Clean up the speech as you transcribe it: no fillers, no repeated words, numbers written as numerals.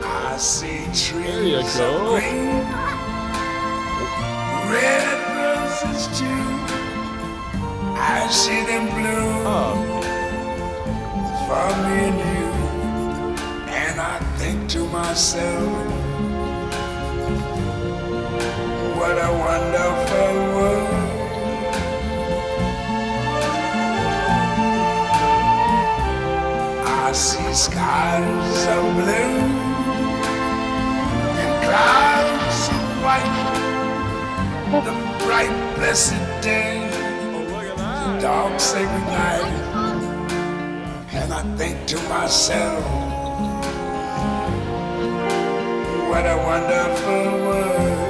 I see There you trees go. of green, red roses too. I see them bloom for me and you. And I think to myself, what a wonderful world. I see skies of blue and clouds of white, the bright blessed day, the dark sacred night. And I think to myself, what a wonderful world.